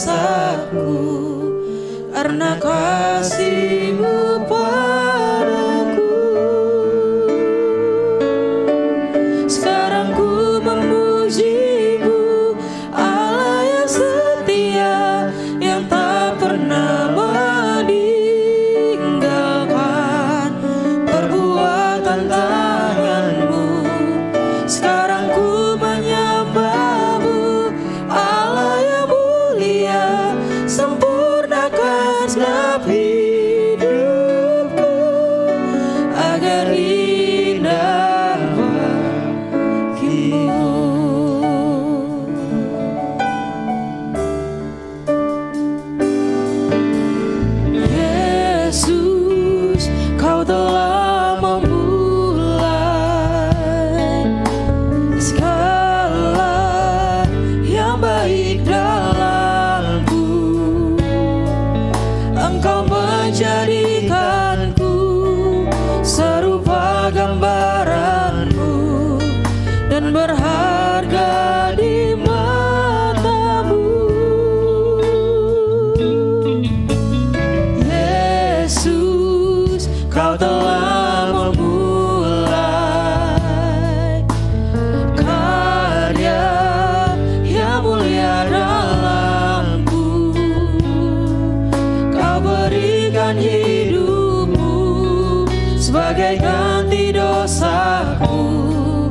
dosaku, karena kasih-Mu padaku. Sekarang ku memuji-Mu, Allah yang setia, yang tak pernah meninggalkan perbuatan tangan-Mu. Sekarang ku menyembah-Mu, Allah yang mulia, sempurnakan segenap hidupku agar indah bagi-Mu. Yesus, Kau telah memulai segala yang baik dalamku. Engkau menjadikanku serupa gambaran-Mu dan berharga di mata-Mu. Yesus, Kau telah memulai karya yang mulia dalamku. Kau berikan hidup-Mu sebagai ganti dosaku,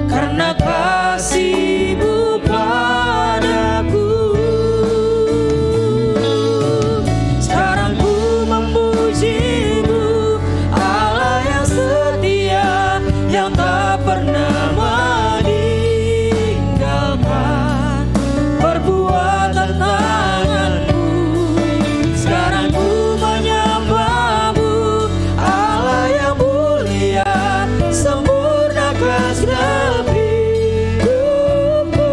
karena kasih-Mu padaku. Sekarang ku memuji-Mu, Allah yang setia, yang tak pernah meninggalkan perbuatan tangan-Mu. Sekarang ku menyembah-Mu, Allah yang mulia, sempurnakan segenap hidupku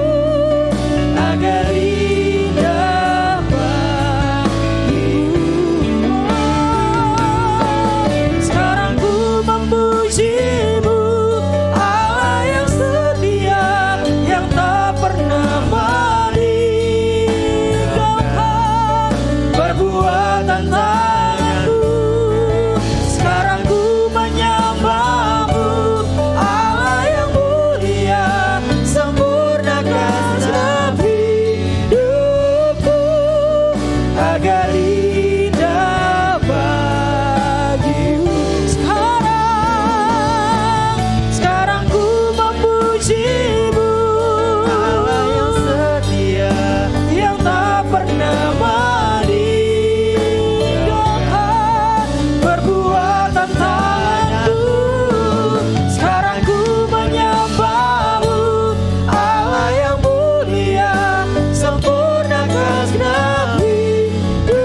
agar indah bagi-Mu. Sekarang ku memuji-Mu, Allah yang setia, yang tak pernah meninggalkan perbuatan tangan-Mu. Sekarang ku menyembah-Mu, Allah yang mulia, sempurnakan segenap hidupku agar indah bagi-Mu. Sekarang ku memuji-Mu, Allah yang setia, yang tak pernah meninggalkan perbuatan tangan-Ku. Sekarang ku menyembah-Mu, Allah yang mulia, sempurnakan segenap hidupku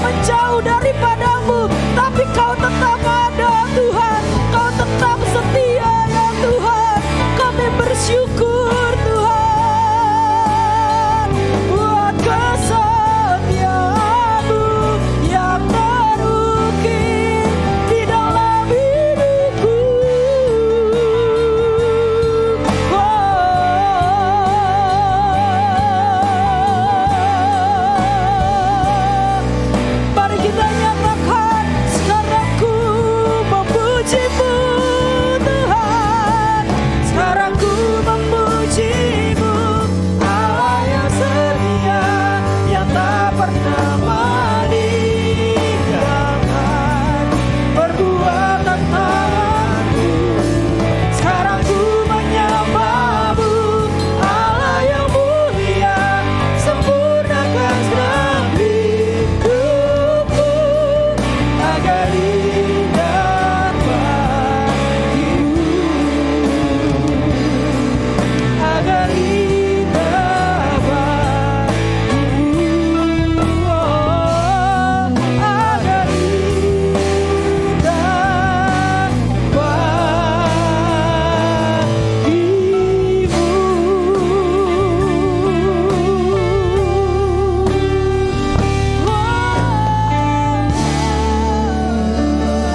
menjauh daripadamu, tapi Kau tetap ada Tuhan, Kau tetap setia ya Tuhan. Kami bersyukur Tuhan buat kesetiaan-Mu yang terukir di dalam hidupku. Mari kita nyatakan, sekarang ku memuji-Mu Tuhan, sekarang ku memuji-Mu, Allah yang setia, yang tak pernah meninggalkan perbuatan tanganku. Sekarang ku menyembah-Mu, Allah yang mulia, sempurnakan dalam hidupku agar indah bagimu, agar indah bagimu, agar indah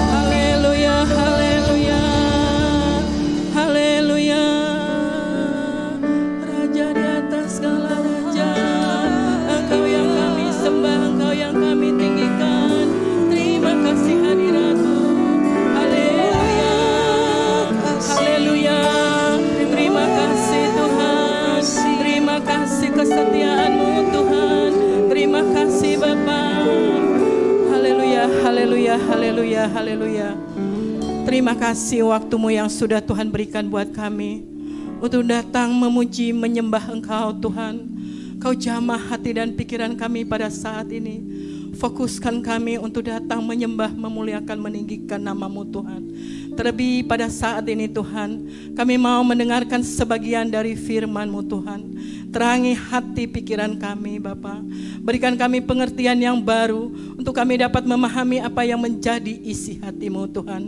Haleluya, haleluya, haleluya. Raja di atas segala raja, Engkau yang kami sembah, Engkau yang kami tinggikan. Terima kasih hadirat-Mu. Haleluya, haleluya. Terima kasih Tuhan, terima kasih kesetiaan-Mu Tuhan. Terima kasih Bapa. Haleluya, haleluya, haleluya, haleluya. Terima kasih waktu-Mu yang sudah Tuhan berikan buat kami untuk datang memuji, menyembah Engkau Tuhan. Kau jamah hati dan pikiran kami pada saat ini. Fokuskan kami untuk datang menyembah, memuliakan, meninggikan nama-Mu Tuhan. Terlebih pada saat ini Tuhan, kami mau mendengarkan sebagian dari firman-Mu Tuhan. Terangi hati pikiran kami Bapa. Berikan kami pengertian yang baru untuk kami dapat memahami apa yang menjadi isi hati-Mu Tuhan.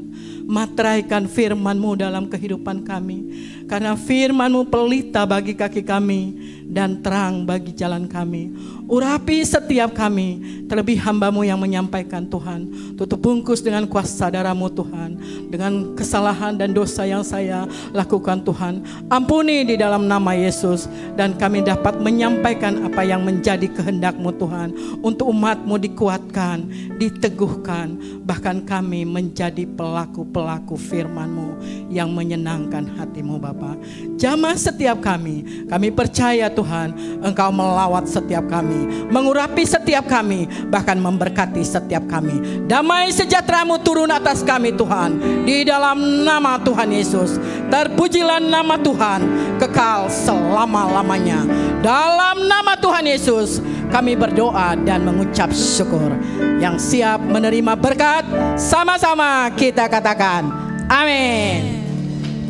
Materaikan firman-Mu dalam kehidupan kami. Karena firman-Mu pelita bagi kaki kami dan terang bagi jalan kami. Urapi setiap kami, terlebih hamba-Mu yang menyampaikan Tuhan. Tutup bungkus dengan kuasa darah-Mu Tuhan. Dengan kesalahan dan dosa yang saya lakukan Tuhan, ampuni di dalam nama Yesus. Dan kami dapat menyampaikan apa yang menjadi kehendak-Mu Tuhan. Untuk umat-Mu dikuatkan, diteguhkan. Bahkan kami menjadi pelaku-pelaku firman-Mu yang menyenangkan hati-Mu Bapa. Jamah setiap kami percaya Tuhan, Engkau melawat setiap kami, mengurapi setiap kami, bahkan memberkati setiap kami. Damai sejahtera-Mu turun atas kami Tuhan, di dalam nama Tuhan Yesus. Terpujilah nama Tuhan kekal selama-lamanya. Dalam nama Tuhan Yesus kami berdoa dan mengucap syukur. Yang siap menerima berkat, sama-sama kita katakan amin.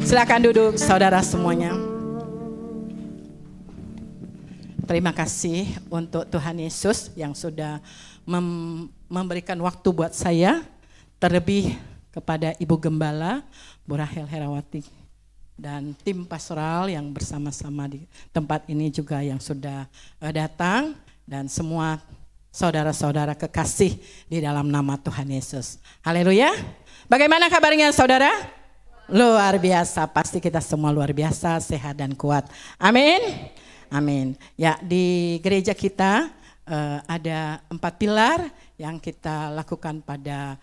Silakan duduk saudara semuanya. Terima kasih untuk Tuhan Yesus yang sudah memberikan waktu buat saya. Terlebih kepada Ibu Gembala, Bu Rahel Herawati, dan tim pastoral yang bersama-sama di tempat ini juga yang sudah datang. Dan semua saudara-saudara kekasih di dalam nama Tuhan Yesus. Haleluya. Bagaimana kabarnya saudara? Luar biasa, pasti kita semua luar biasa, sehat dan kuat. Amin. Amin. Ya, di gereja kita ada 4 pilar yang kita lakukan pada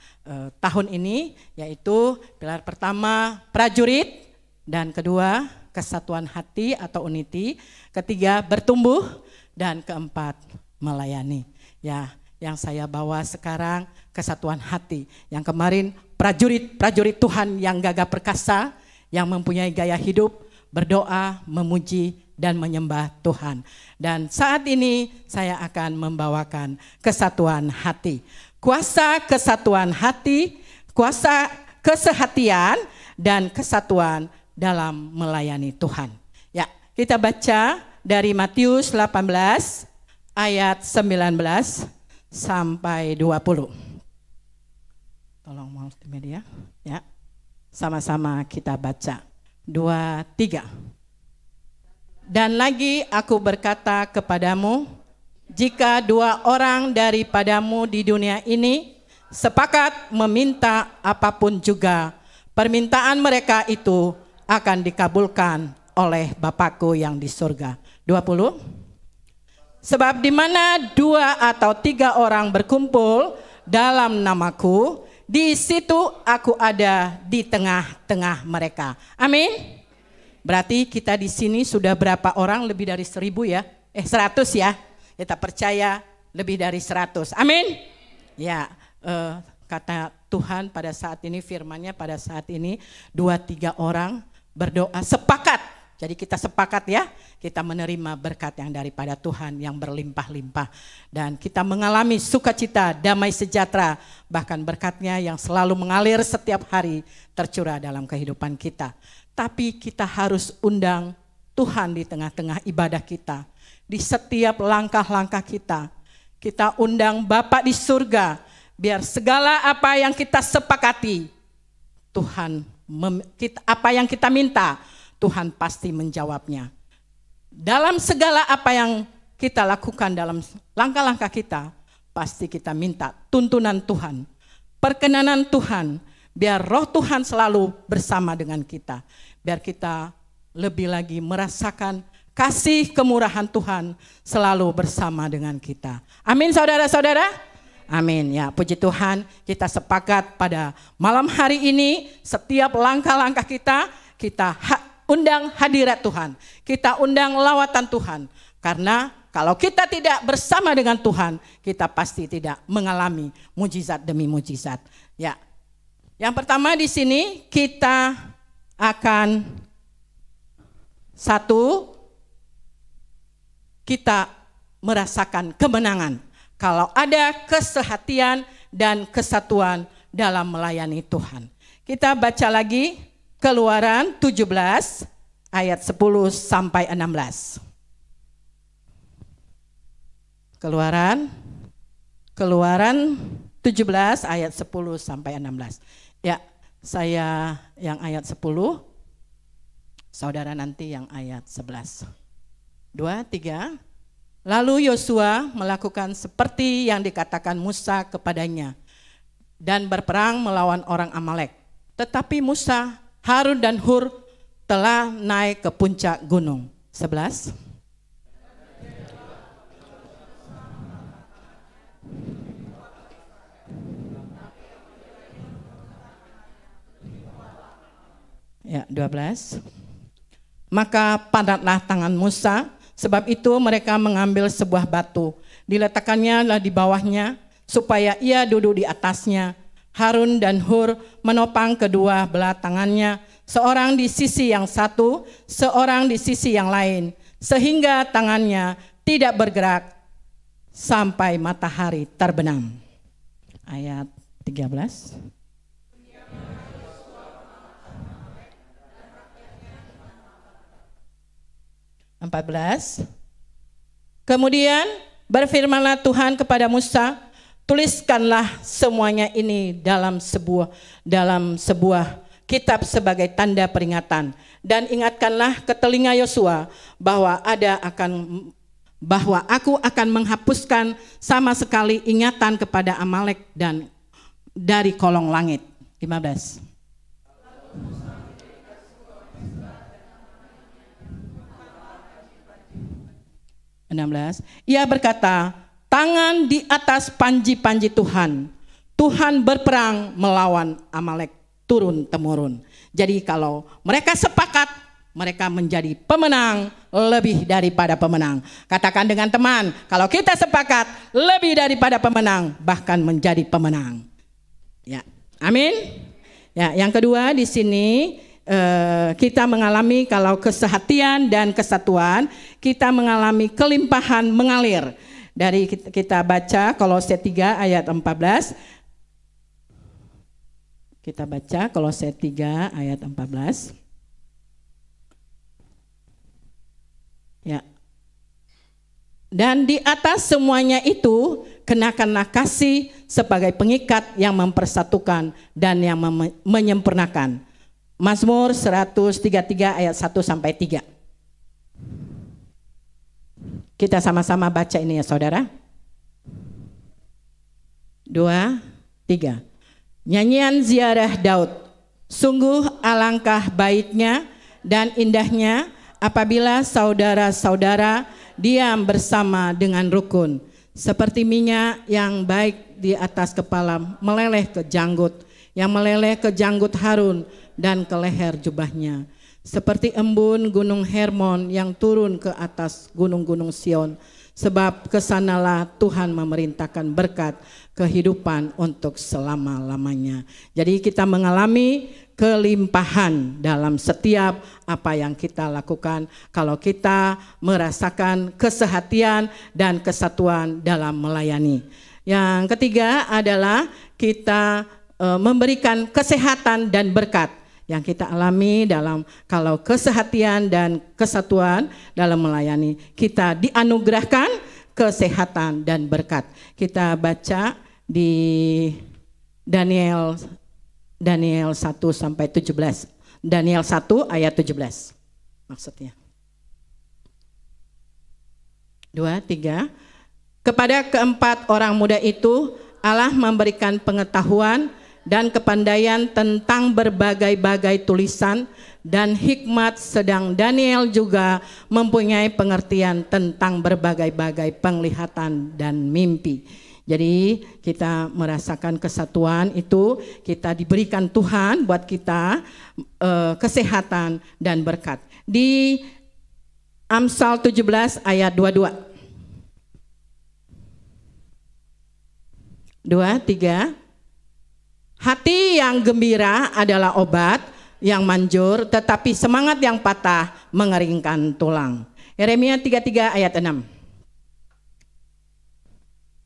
tahun ini, yaitu pilar pertama prajurit, dan kedua kesatuan hati atau unity, ketiga bertumbuh, dan keempat melayani. Ya, yang saya bawa sekarang kesatuan hati, yang kemarin prajurit Tuhan yang gagah perkasa, yang mempunyai gaya hidup, berdoa, memuji, dan menyembah Tuhan. Dan saat ini saya akan membawakan kesatuan hati. Kuasa kesatuan hati, kuasa kesehatian, dan kesatuan dalam melayani Tuhan. Ya, kita baca dari Matius 18 ayat 19 sampai 20. Tolong multimedia ya. Sama-sama kita baca. 2, 3. Dan lagi aku berkata kepadamu, jika 2 orang daripadamu di dunia ini sepakat meminta apapun juga, permintaan mereka itu akan dikabulkan oleh Bapakku yang di surga. 20. Sebab di mana 2 atau 3 orang berkumpul dalam namaku, di situ aku ada di tengah-tengah mereka. Amin. Berarti kita di sini sudah berapa orang? Lebih dari 1000 ya? 100 ya? Kita percaya lebih dari 100. Amin. Ya, kata Tuhan pada saat ini, firman-Nya pada saat ini 2-3 orang berdoa sepakat. Jadi kita sepakat ya, kita menerima berkat yang daripada Tuhan yang berlimpah-limpah. Dan kita mengalami sukacita, damai sejahtera, bahkan berkat-Nya yang selalu mengalir setiap hari tercurah dalam kehidupan kita. Tapi kita harus undang Tuhan di tengah-tengah ibadah kita. Di setiap langkah-langkah kita. Kita undang Bapa di surga. Biar segala apa yang kita sepakati, Tuhan, apa yang kita minta, Tuhan pasti menjawabnya. Dalam segala apa yang kita lakukan dalam langkah-langkah kita, pasti kita minta tuntunan Tuhan, perkenanan Tuhan, biar roh Tuhan selalu bersama dengan kita. Biar kita lebih lagi merasakan kasih kemurahan Tuhan selalu bersama dengan kita. Amin saudara-saudara. Amin ya, puji Tuhan, kita sepakat pada malam hari ini setiap langkah-langkah kita undang hadirat Tuhan. Kita undang lawatan Tuhan. Karena kalau kita tidak bersama dengan Tuhan, kita pasti tidak mengalami mujizat demi mujizat. Ya. Yang pertama di sini kita akan kita merasakan kemenangan. Kalau ada kesehatian dan kesatuan dalam melayani Tuhan. Kita baca lagi Keluaran 17 ayat 10 sampai 16. Keluaran 17 ayat 10 sampai 16. Ya, saya yang ayat 10, saudara nanti yang ayat 11. 2, 3. Lalu Yosua melakukan seperti yang dikatakan Musa kepadanya dan berperang melawan orang Amalek. Tetapi Musa, Harun dan Hur telah naik ke puncak gunung. 11. Ya, 12. Maka padatlah tangan Musa. Sebab itu mereka mengambil sebuah batu, diletakkannya di bawahnya, supaya ia duduk di atasnya. Harun dan Hur menopang kedua belah tangannya, seorang di sisi yang satu, seorang di sisi yang lain, sehingga tangannya tidak bergerak sampai matahari terbenam. Ayat 13. Kemudian berfirmanlah Tuhan kepada Musa, tuliskanlah semuanya ini dalam sebuah kitab sebagai tanda peringatan, dan ingatkanlah ke telinga Yosua bahwa aku akan menghapuskan sama sekali ingatan kepada Amalek dan dari kolong langit. 15. Ia berkata, tangan di atas panji-panji Tuhan. Tuhan berperang melawan Amalek turun-temurun. Jadi kalau mereka sepakat, mereka menjadi pemenang lebih daripada pemenang. Katakan dengan teman, kalau kita sepakat lebih daripada pemenang, bahkan menjadi pemenang. Ya, amin. Ya, yang kedua di sini kita mengalami kalau kesehatian dan kesatuan, kita mengalami kelimpahan mengalir. Dari kita baca Kolose 3 ayat 14. Kita baca Kolose 3 ayat 14. Ya. Dan di atas semuanya itu Kenakanlah kasih sebagai pengikat yang mempersatukan dan yang menyempurnakan. Mazmur 133 ayat 1 sampai 3. Kita sama-sama baca ini ya saudara. 2, 3. Nyanyian ziarah Daud. Sungguh alangkah baiknya dan indahnya apabila saudara-saudara diam bersama dengan rukun. Seperti minyak yang baik di atas kepala meleleh ke janggut, yang meleleh ke janggut Harun dan ke leher jubahnya. Seperti embun gunung Hermon yang turun ke atas gunung-gunung Sion. Sebab kesanalah Tuhan memerintahkan berkat kehidupan untuk selama-lamanya. Jadi kita mengalami kelimpahan dalam setiap apa yang kita lakukan kalau kita merasakan kesehatian dan kesatuan dalam melayani. Yang ketiga adalah kita memberikan kesehatan dan berkat yang kita alami dalam kalau kesehatian dan kesatuan dalam melayani. Kita dianugerahkan kesehatan dan berkat. Kita baca di Daniel 1 sampai 17. Daniel 1 ayat 17 maksudnya. 2, 3. Kepada keempat orang muda itu Allah memberikan pengetahuan dan kepandaian tentang berbagai-bagai tulisan dan hikmat, sedang Daniel juga mempunyai pengertian tentang berbagai-bagai penglihatan dan mimpi. Jadi kita merasakan kesatuan itu, kita diberikan Tuhan buat kita kesehatan dan berkat. Di Amsal 17 ayat 22. 2, 3. Hati yang gembira adalah obat yang manjur, tetapi semangat yang patah mengeringkan tulang. Yeremia 33 ayat 6.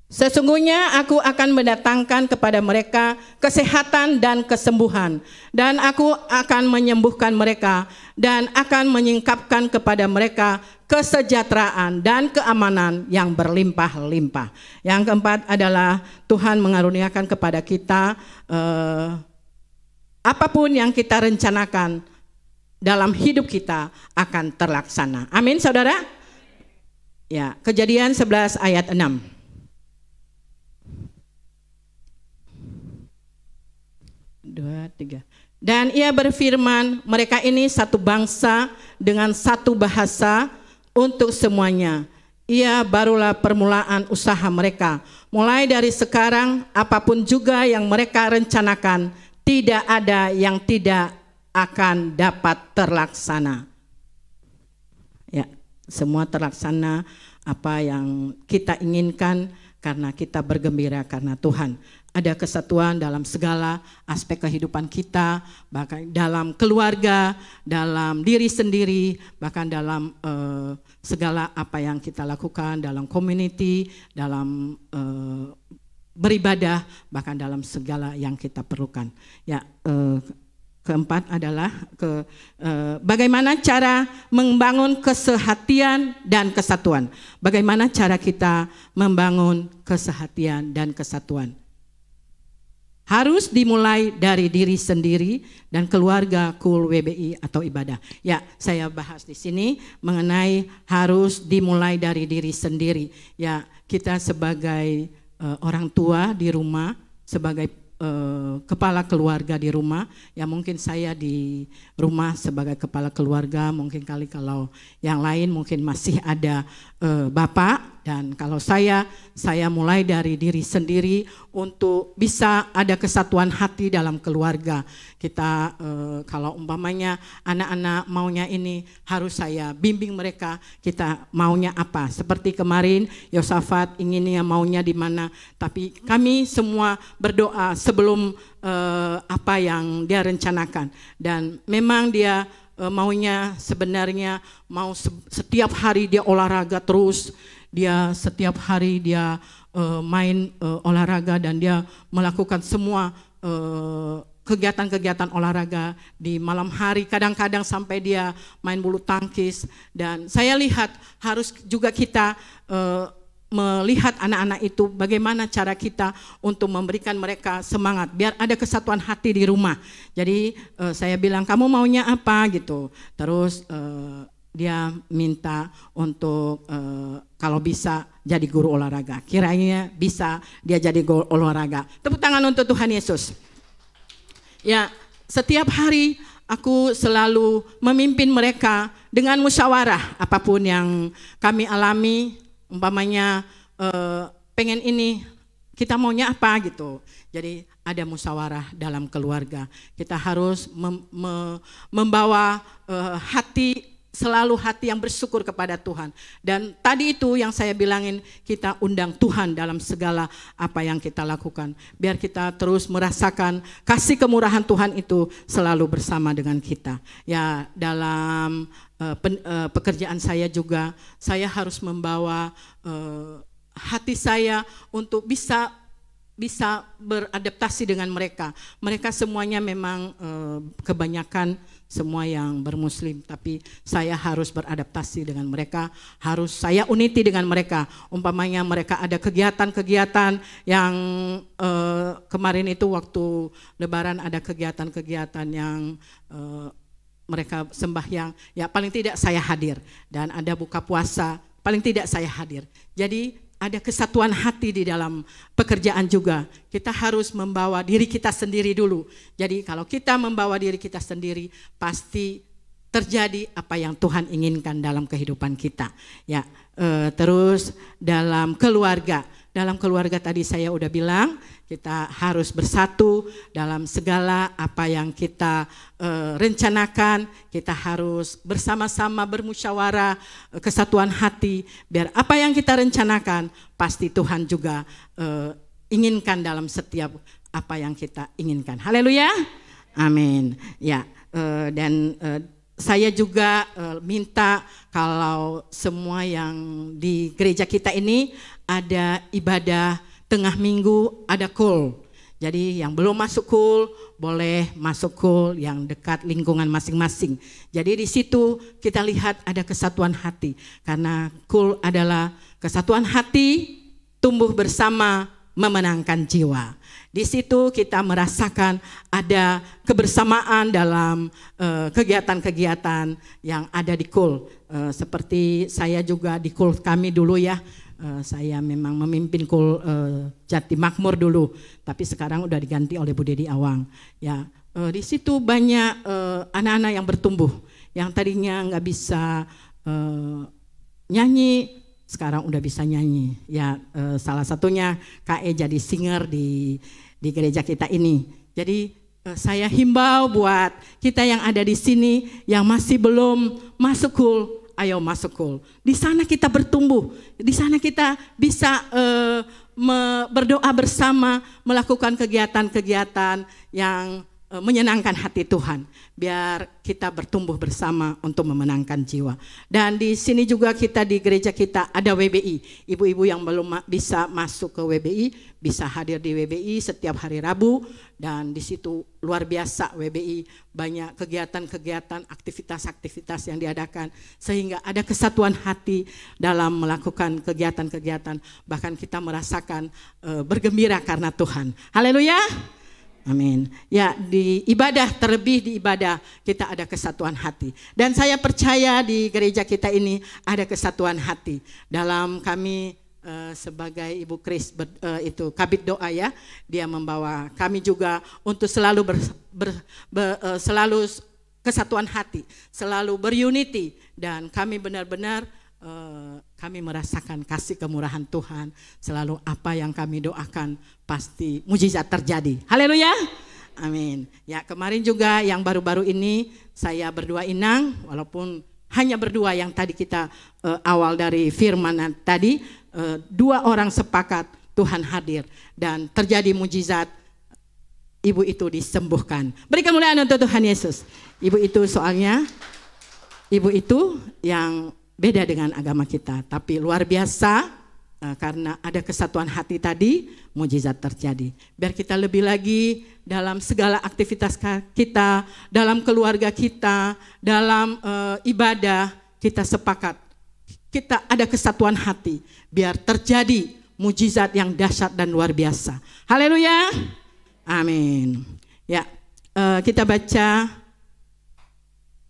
Sesungguhnya aku akan mendatangkan kepada mereka kesehatan dan kesembuhan, dan aku akan menyembuhkan mereka dan akan menyingkapkan kepada mereka kesejahteraan dan keamanan yang berlimpah-limpah. Yang keempat adalah Tuhan mengaruniakan kepada kita apapun yang kita rencanakan dalam hidup kita akan terlaksana. Amin saudara? Ya, Kejadian 11 ayat 6. 2, 3. Dan ia berfirman, mereka ini satu bangsa dengan satu bahasa untuk semuanya. Ia barulah permulaan usaha mereka. Mulai dari sekarang, apapun juga yang mereka rencanakan, tidak ada yang tidak akan dapat terlaksana. Ya, semua terlaksana apa yang kita inginkan karena kita bergembira karena Tuhan. Ada kesatuan dalam segala aspek kehidupan kita, bahkan dalam keluarga, dalam diri sendiri, bahkan dalam segala apa yang kita lakukan dalam community, dalam beribadah, bahkan dalam segala yang kita perlukan. Ya, keempat adalah bagaimana cara membangun kesehatian dan kesatuan. Bagaimana cara kita membangun kesehatian dan kesatuan? Harus dimulai dari diri sendiri dan keluarga Cool WBI atau ibadah. Ya, saya bahas di sini mengenai harus dimulai dari diri sendiri. Ya, kita sebagai orang tua di rumah, sebagai kepala keluarga di rumah, ya mungkin saya di rumah sebagai kepala keluarga, mungkin kali kalau yang lain mungkin masih ada bapak, dan kalau saya mulai dari diri sendiri untuk bisa ada kesatuan hati dalam keluarga. Kita kalau umpamanya anak-anak maunya ini harus saya bimbing mereka, kita maunya apa. Seperti kemarin Yosafat inginnya maunya di mana, tapi kami semua berdoa sebelum apa yang dia rencanakan. Dan memang dia maunya sebenarnya mau setiap hari dia olahraga terus, dia setiap hari dia main olahraga dan dia melakukan semua kegiatan-kegiatan olahraga di malam hari, kadang-kadang sampai dia main bulu tangkis. Dan saya lihat harus juga kita melihat anak-anak itu bagaimana cara kita untuk memberikan mereka semangat biar ada kesatuan hati di rumah. Jadi saya bilang kamu maunya apa gitu. Terus dia minta untuk kalau bisa jadi guru olahraga. Kiranya bisa dia jadi guru olahraga. Tepuk tangan untuk Tuhan Yesus. Ya, setiap hari aku selalu memimpin mereka dengan musyawarah apapun yang kami alami. Umpamanya pengen ini, kita maunya apa gitu. Jadi ada musyawarah dalam keluarga. Kita harus membawa selalu hati yang bersyukur kepada Tuhan. Dan tadi itu yang saya bilangin, kita undang Tuhan dalam segala apa yang kita lakukan. Biar kita terus merasakan kasih kemurahan Tuhan itu selalu bersama dengan kita. Ya, dalam pekerjaan saya juga, saya harus membawa hati saya untuk bisa beradaptasi dengan mereka. Mereka semuanya memang kebanyakan semua yang bermuslim, tapi saya harus beradaptasi dengan mereka, harus saya uniti dengan mereka. Umpamanya mereka ada kegiatan-kegiatan yang kemarin itu waktu Lebaran ada kegiatan-kegiatan yang mereka sembahyang, ya paling tidak saya hadir. Dan ada buka puasa, paling tidak saya hadir. Jadi ada kesatuan hati di dalam pekerjaan juga. Kita harus membawa diri kita sendiri dulu. Jadi kalau kita membawa diri kita sendiri, pasti terjadi apa yang Tuhan inginkan dalam kehidupan kita. Ya, terus dalam keluarga. Dalam keluarga tadi saya udah bilang, kita harus bersatu dalam segala apa yang kita rencanakan. Kita harus bersama-sama bermusyawarah, kesatuan hati, biar apa yang kita rencanakan pasti Tuhan juga inginkan dalam setiap apa yang kita inginkan. Haleluya, amin. Ya, dan saya juga minta kalau semua yang di gereja kita ini ada ibadah tengah minggu, ada KUL. Jadi yang belum masuk KUL boleh masuk KUL yang dekat lingkungan masing-masing. Jadi di situ kita lihat ada kesatuan hati. Karena KUL adalah kesatuan hati, tumbuh bersama, memenangkan jiwa. Di situ kita merasakan ada kebersamaan dalam kegiatan-kegiatan yang ada di KUL. Seperti saya juga di KUL kami dulu ya. Saya memang memimpin KUL Jati Makmur dulu, tapi sekarang udah diganti oleh Bu Dedi Awang. Ya, di situ banyak anak-anak yang bertumbuh, yang tadinya nggak bisa nyanyi, sekarang udah bisa nyanyi. Ya, salah satunya KE jadi singer di gereja kita ini. Jadi saya himbau buat kita yang ada di sini yang masih belum masuk KUL, ayo masuk KUL. Di sana kita bertumbuh, di sana kita bisa berdoa bersama, melakukan kegiatan-kegiatan yang menyenangkan hati Tuhan, biar kita bertumbuh bersama untuk memenangkan jiwa. Dan di sini juga kita di gereja kita ada WBI. Ibu-ibu yang belum bisa masuk ke WBI bisa hadir di WBI setiap hari Rabu, dan di situ luar biasa WBI, banyak kegiatan-kegiatan, aktivitas-aktivitas yang diadakan sehingga ada kesatuan hati dalam melakukan kegiatan-kegiatan, bahkan kita merasakan bergembira karena Tuhan. Haleluya. Amin. Ya, di ibadah, terlebih di ibadah kita ada kesatuan hati. Dan saya percaya di gereja kita ini ada kesatuan hati. Dalam kami sebagai Ibu Kris itu kabit doa ya, dia membawa kami juga untuk selalu selalu kesatuan hati, selalu berunity, dan kami benar-benar kami merasakan kasih kemurahan Tuhan. Selalu apa yang kami doakan pasti mujizat terjadi. Haleluya. Amin. Ya, kemarin juga yang baru-baru ini saya berdua inang, walaupun hanya berdua yang tadi kita awal dari firman tadi, 2 orang sepakat Tuhan hadir dan terjadi mujizat. Ibu itu disembuhkan. Beri kemuliaan untuk Tuhan Yesus. Ibu itu soalnya, ibu itu yang beda dengan agama kita, tapi luar biasa karena ada kesatuan hati tadi, mujizat terjadi. Biar kita lebih lagi dalam segala aktivitas kita, dalam keluarga kita, dalam ibadah, kita sepakat kita ada kesatuan hati, biar terjadi mujizat yang dahsyat dan luar biasa. Haleluya. Amin. Ya, kita baca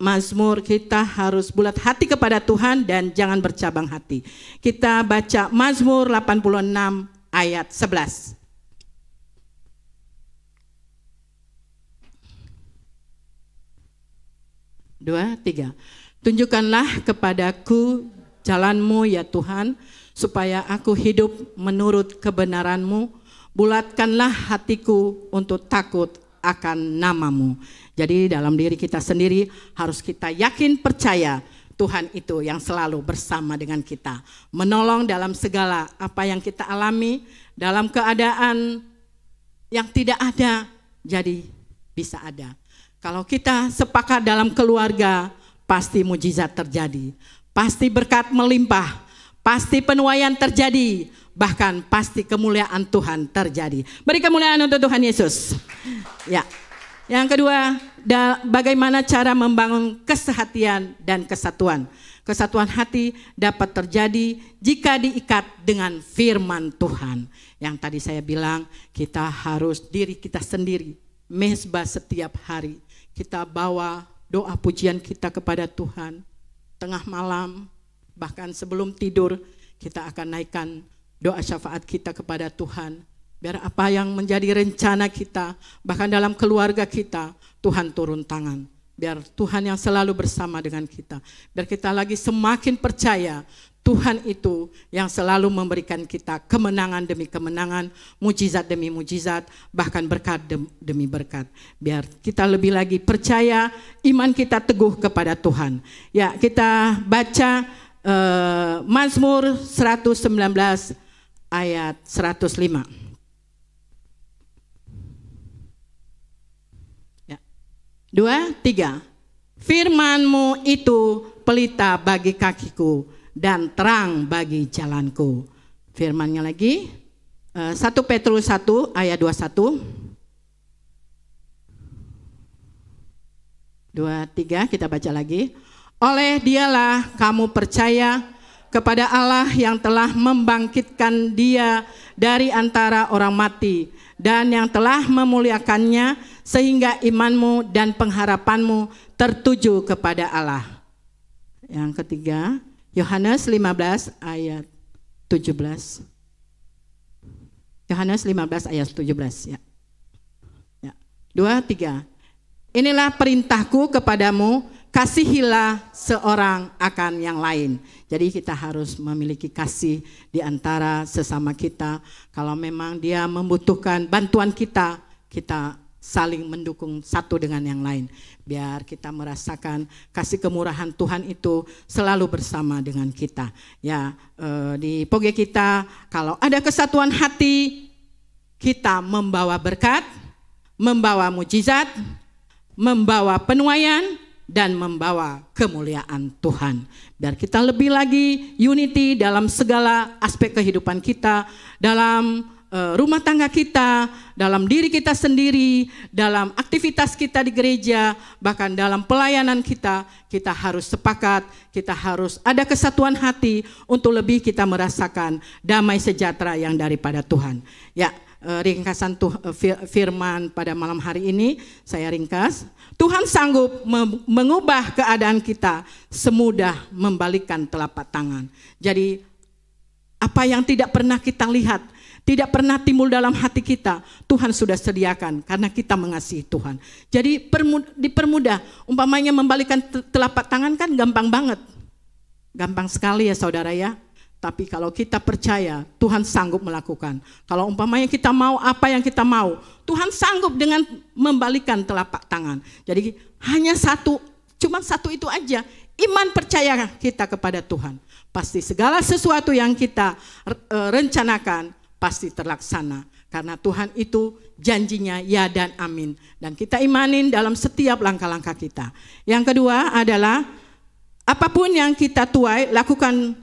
Mazmur, kita harus bulat hati kepada Tuhan dan jangan bercabang hati. Kita baca Mazmur 86 ayat 11. Dua, tiga. Tunjukkanlah kepadaku jalan-Mu ya Tuhan, supaya aku hidup menurut kebenaran-Mu. Bulatkanlah hatiku untuk takut akan nama-Mu. Jadi dalam diri kita sendiri harus kita yakin percaya Tuhan itu yang selalu bersama dengan kita. Menolong dalam segala apa yang kita alami, dalam keadaan yang tidak ada jadi bisa ada. Kalau kita sepakat dalam keluarga, pasti mujizat terjadi. Pasti berkat melimpah, pasti penuaian terjadi, bahkan pasti kemuliaan Tuhan terjadi. Beri kemuliaan untuk Tuhan Yesus. Ya. Yang kedua, bagaimana cara membangun kesehatian dan kesatuan. Kesatuan hati dapat terjadi jika diikat dengan firman Tuhan. Yang tadi saya bilang, kita harus diri kita sendiri, mezbah setiap hari. Kita bawa doa pujian kita kepada Tuhan. Tengah malam, bahkan sebelum tidur, kita akan naikkan doa syafaat kita kepada Tuhan. Biar apa yang menjadi rencana kita, bahkan dalam keluarga kita, Tuhan turun tangan. Biar Tuhan yang selalu bersama dengan kita. Biar kita lagi semakin percaya Tuhan itu yang selalu memberikan kita kemenangan demi kemenangan, mujizat demi mujizat, bahkan berkat demi berkat. Biar kita lebih lagi percaya, iman kita teguh kepada Tuhan. Ya, kita baca Mazmur 119 ayat 105. Dua, tiga. Firman-Mu itu pelita bagi kakiku dan terang bagi jalanku. Firman-Nya lagi 1 Petrus 1 ayat 21. 2, 3 kita baca lagi. Oleh Dialah kamu percaya kepada Allah yang telah membangkitkan Dia dari antara orang mati dan yang telah memuliakannya sehingga imanmu dan pengharapanmu tertuju kepada Allah. Yang ketiga, Yohanes 15 ayat 17. Yohanes 15 ayat 17 ya. Ya. 2, 3. Inilah perintahku kepadamu, kasihilah seorang akan yang lain. Jadi kita harus memiliki kasih di antara sesama kita. Kalau memang dia membutuhkan bantuan kita, kita saling mendukung satu dengan yang lain. Biar kita merasakan kasih kemurahan Tuhan itu selalu bersama dengan kita. Ya, di Poge kita kalau ada kesatuan hati, kita membawa berkat, membawa mujizat, membawa penuaian, dan membawa kemuliaan Tuhan. Biar kita lebih lagi unity dalam segala aspek kehidupan kita, dalam rumah tangga kita, dalam diri kita sendiri, dalam aktivitas kita di gereja, bahkan dalam pelayanan kita, kita harus sepakat, kita harus ada kesatuan hati untuk lebih kita merasakan damai sejahtera yang daripada Tuhan. Ya, ringkasan firman pada malam hari ini saya ringkas. Tuhan sanggup mengubah keadaan kita semudah membalikkan telapak tangan. Jadi apa yang tidak pernah kita lihat, tidak pernah timbul dalam hati kita, Tuhan sudah sediakan karena kita mengasihi Tuhan. Jadi dipermudah, umpamanya membalikkan telapak tangan kan gampang banget. Gampang sekali ya saudara ya. Tapi kalau kita percaya, Tuhan sanggup melakukan. Kalau umpamanya kita mau apa yang kita mau, Tuhan sanggup dengan membalikkan telapak tangan. Jadi hanya satu, cuma satu itu aja. Iman percaya kita kepada Tuhan. Pasti segala sesuatu yang kita rencanakan pasti terlaksana. Karena Tuhan itu janjinya ya dan amin. Dan kita imanin dalam setiap langkah-langkah kita. Yang kedua adalah apapun yang kita tuai, lakukan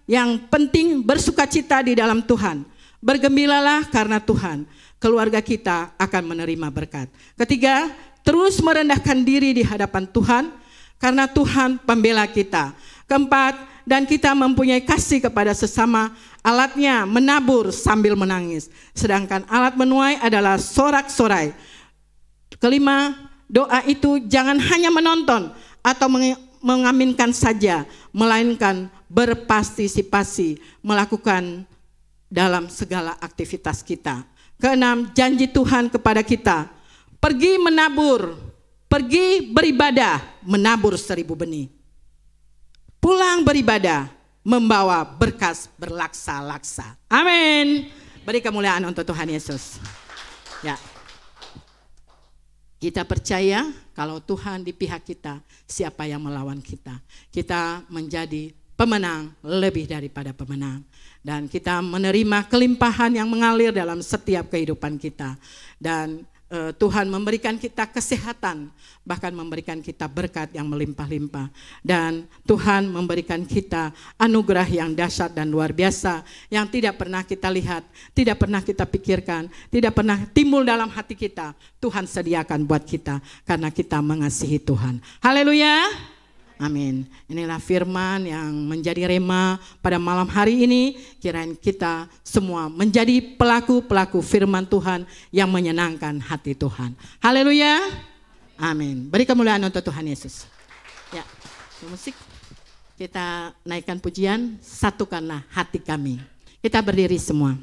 yang penting bersukacita di dalam Tuhan. Bergembiralah karena Tuhan. Keluarga kita akan menerima berkat. Ketiga, terus merendahkan diri di hadapan Tuhan. karena Tuhan pembela kita. Keempat, dan kita mempunyai kasih kepada sesama, alatnya menabur sambil menangis, sedangkan alat menuai adalah sorak-sorai. Kelima, doa itu jangan hanya menonton atau mengaminkan saja, melainkan berpartisipasi, melakukan dalam segala aktivitas kita. Keenam, janji Tuhan kepada kita, pergi menabur, pergi beribadah, menabur 1000 benih. Pulang beribadah, membawa berkas berlaksa-laksa. Amin. Beri kemuliaan untuk Tuhan Yesus. Ya. Kita percaya kalau Tuhan di pihak kita, siapa yang melawan kita? Kita menjadi pemenang lebih daripada pemenang. Dan kita menerima kelimpahan yang mengalir dalam setiap kehidupan kita. Dan Tuhan memberikan kita kesehatan, bahkan memberikan kita berkat yang melimpah-limpah. Dan Tuhan memberikan kita anugerah yang dahsyat dan luar biasa, yang tidak pernah kita lihat, tidak pernah kita pikirkan, tidak pernah timbul dalam hati kita. Tuhan sediakan buat kita, karena kita mengasihi Tuhan. Haleluya. Amin. Inilah firman yang menjadi rema pada malam hari ini. Kirain kita semua menjadi pelaku-pelaku firman Tuhan yang menyenangkan hati Tuhan. Haleluya. Amin. Beri kemuliaan untuk Tuhan Yesus. Ya, musik. Kita naikkan pujian, satukanlah hati kami. Kita berdiri semua.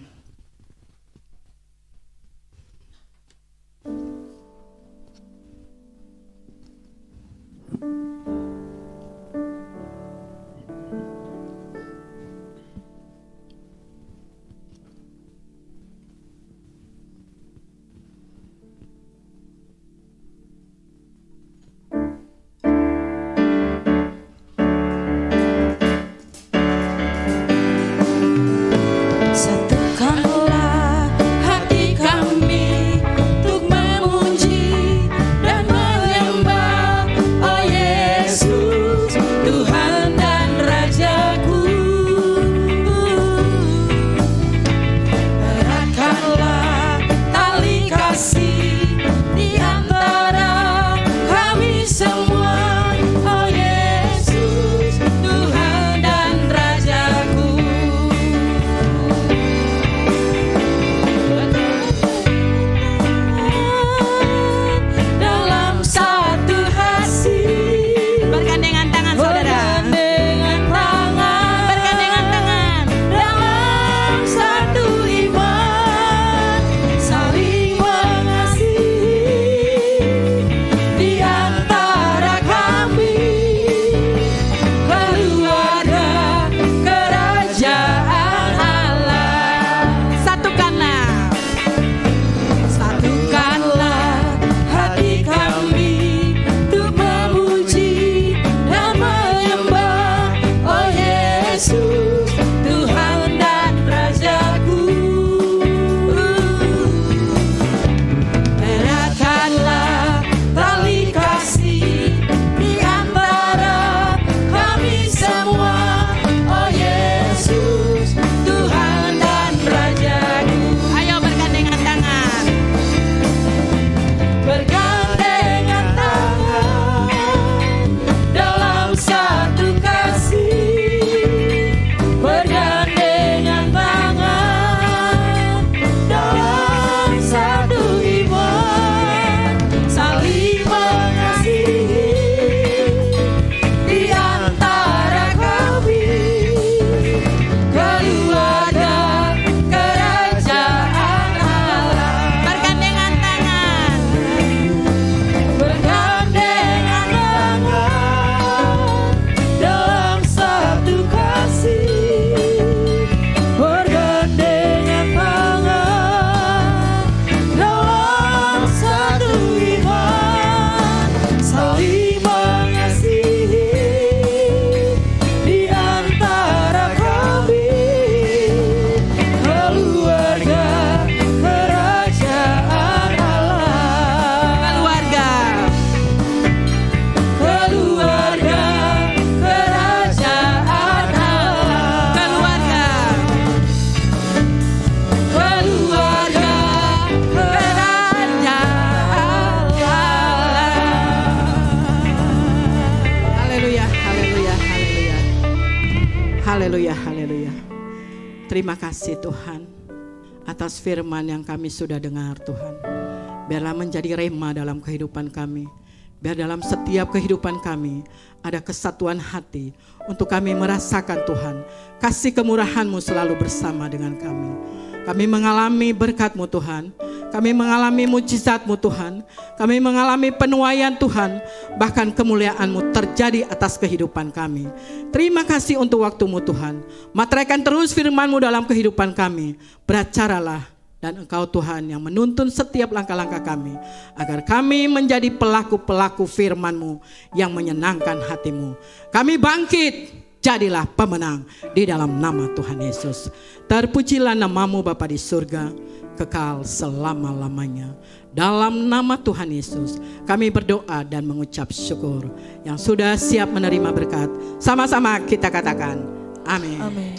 Satukan Haleluya, haleluya. Terima kasih Tuhan atas firman yang kami sudah dengar Tuhan. Biarlah menjadi rema dalam kehidupan kami. Biar dalam setiap kehidupan kami ada kesatuan hati untuk kami merasakan Tuhan, kasih kemurahan-Mu selalu bersama dengan kami. Kami mengalami berkat-Mu Tuhan. Kami mengalami mujizat-Mu Tuhan. Kami mengalami penuaian Tuhan. Bahkan kemuliaan-Mu terjadi atas kehidupan kami. Terima kasih untuk waktu-Mu Tuhan. Materaikan terus firman-Mu dalam kehidupan kami. Beracaralah. Dan Engkau Tuhan yang menuntun setiap langkah-langkah kami. Agar kami menjadi pelaku-pelaku firman-Mu yang menyenangkan hati-Mu. Kami bangkit. Jadilah pemenang di dalam nama Tuhan Yesus. Terpujilah nama-Mu Bapa di surga, kekal selama-lamanya. Dalam nama Tuhan Yesus, kami berdoa dan mengucap syukur. Yang sudah siap menerima berkat, sama-sama kita katakan, amin. Amin.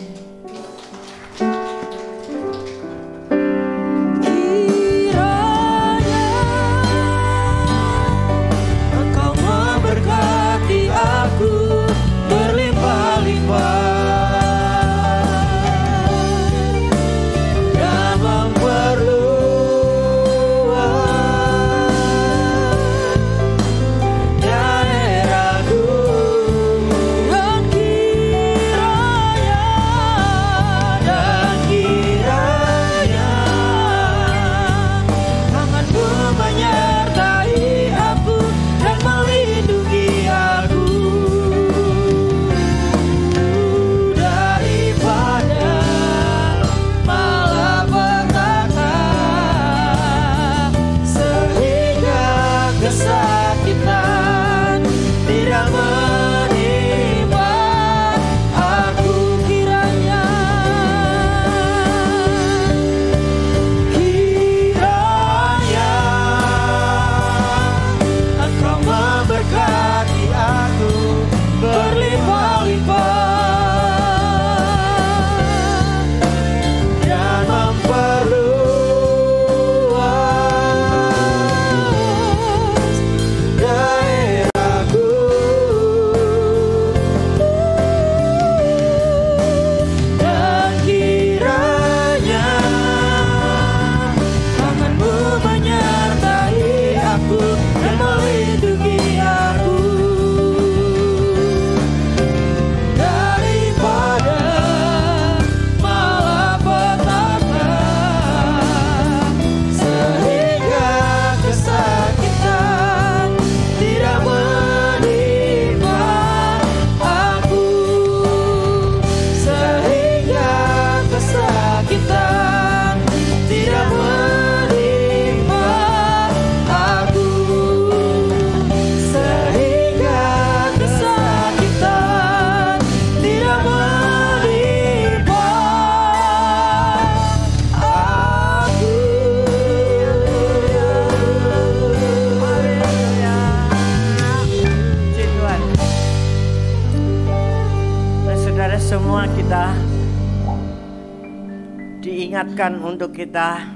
Diingatkan untuk kita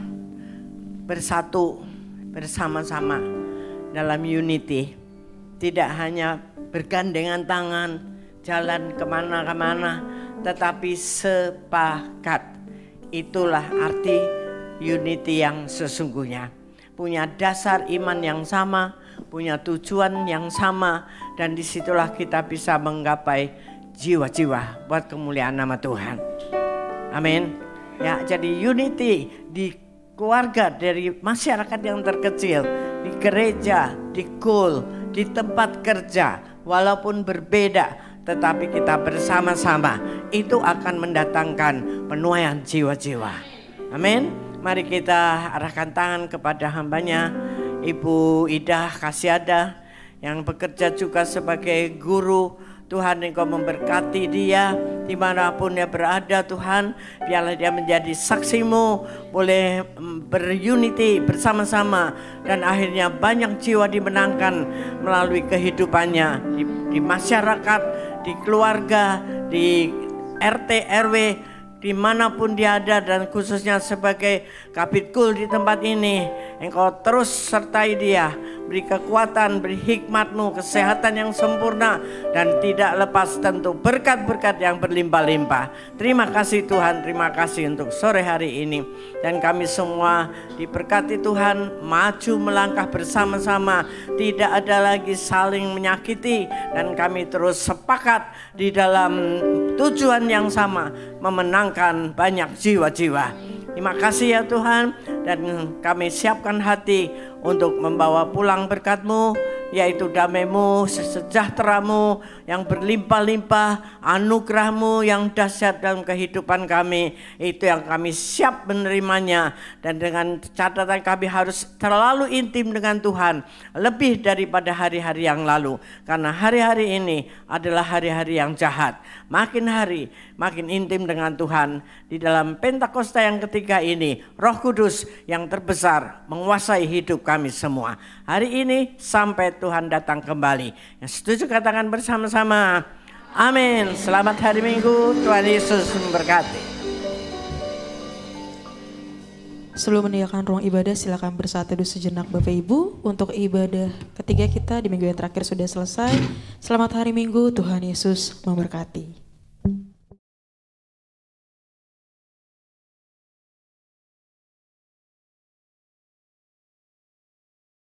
bersatu bersama-sama dalam unity, tidak hanya bergandengan tangan jalan kemana-kemana, tetapi sepakat. Itulah arti unity yang sesungguhnya. Punya dasar iman yang sama, punya tujuan yang sama, dan disitulah kita bisa menggapai jiwa-jiwa buat kemuliaan nama Tuhan. Amin. Ya, jadi unity di keluarga, dari masyarakat yang terkecil, di gereja, di kul, di tempat kerja, walaupun berbeda, tetapi kita bersama-sama, itu akan mendatangkan penuaian jiwa-jiwa. Amin. Mari kita arahkan tangan kepada hambanya, Ibu Ida Kasyada, yang bekerja juga sebagai guru. Tuhan, Engkau memberkati dia dimanapun dia berada. Tuhan, biarlah dia menjadi saksi-Mu, boleh berunity bersama-sama, dan akhirnya banyak jiwa dimenangkan melalui kehidupannya di masyarakat, di keluarga, di RT RW, dimanapun dia ada, dan khususnya sebagai Kabid Kul di tempat ini. Engkau terus sertai dia, beri kekuatan, beri hikmat-Mu, kesehatan yang sempurna, dan tidak lepas tentu berkat-berkat yang berlimpah-limpah. Terima kasih Tuhan, terima kasih untuk sore hari ini. Dan kami semua diberkati Tuhan, maju melangkah bersama-sama, tidak ada lagi saling menyakiti, dan kami terus sepakat di dalam tujuan yang sama, memenangkan banyak jiwa-jiwa. Terima kasih ya Tuhan, dan kami siapkan hati untuk membawa pulang berkat-Mu, yaitu damai-Mu, sejahtera-Mu yang berlimpah-limpah, anugerah-Mu yang dahsyat dalam kehidupan kami. Itu yang kami siap menerimanya, dan dengan catatan kami harus terlalu intim dengan Tuhan, lebih daripada hari-hari yang lalu, karena hari-hari ini adalah hari-hari yang jahat. Makin hari makin intim dengan Tuhan. Di dalam Pentakosta yang ketiga ini, Roh Kudus yang terbesar menguasai hidup kami semua. Hari ini sampai Tuhan datang kembali. Yang setuju katakan bersama-sama, amin. Selamat hari Minggu, Tuhan Yesus memberkati. Sebelum meninggalkan ruang ibadah, silakan bersatu dulu sejenak Bapak Ibu. Untuk ibadah ketiga kita di minggu yang terakhir sudah selesai. Selamat hari Minggu, Tuhan Yesus memberkati.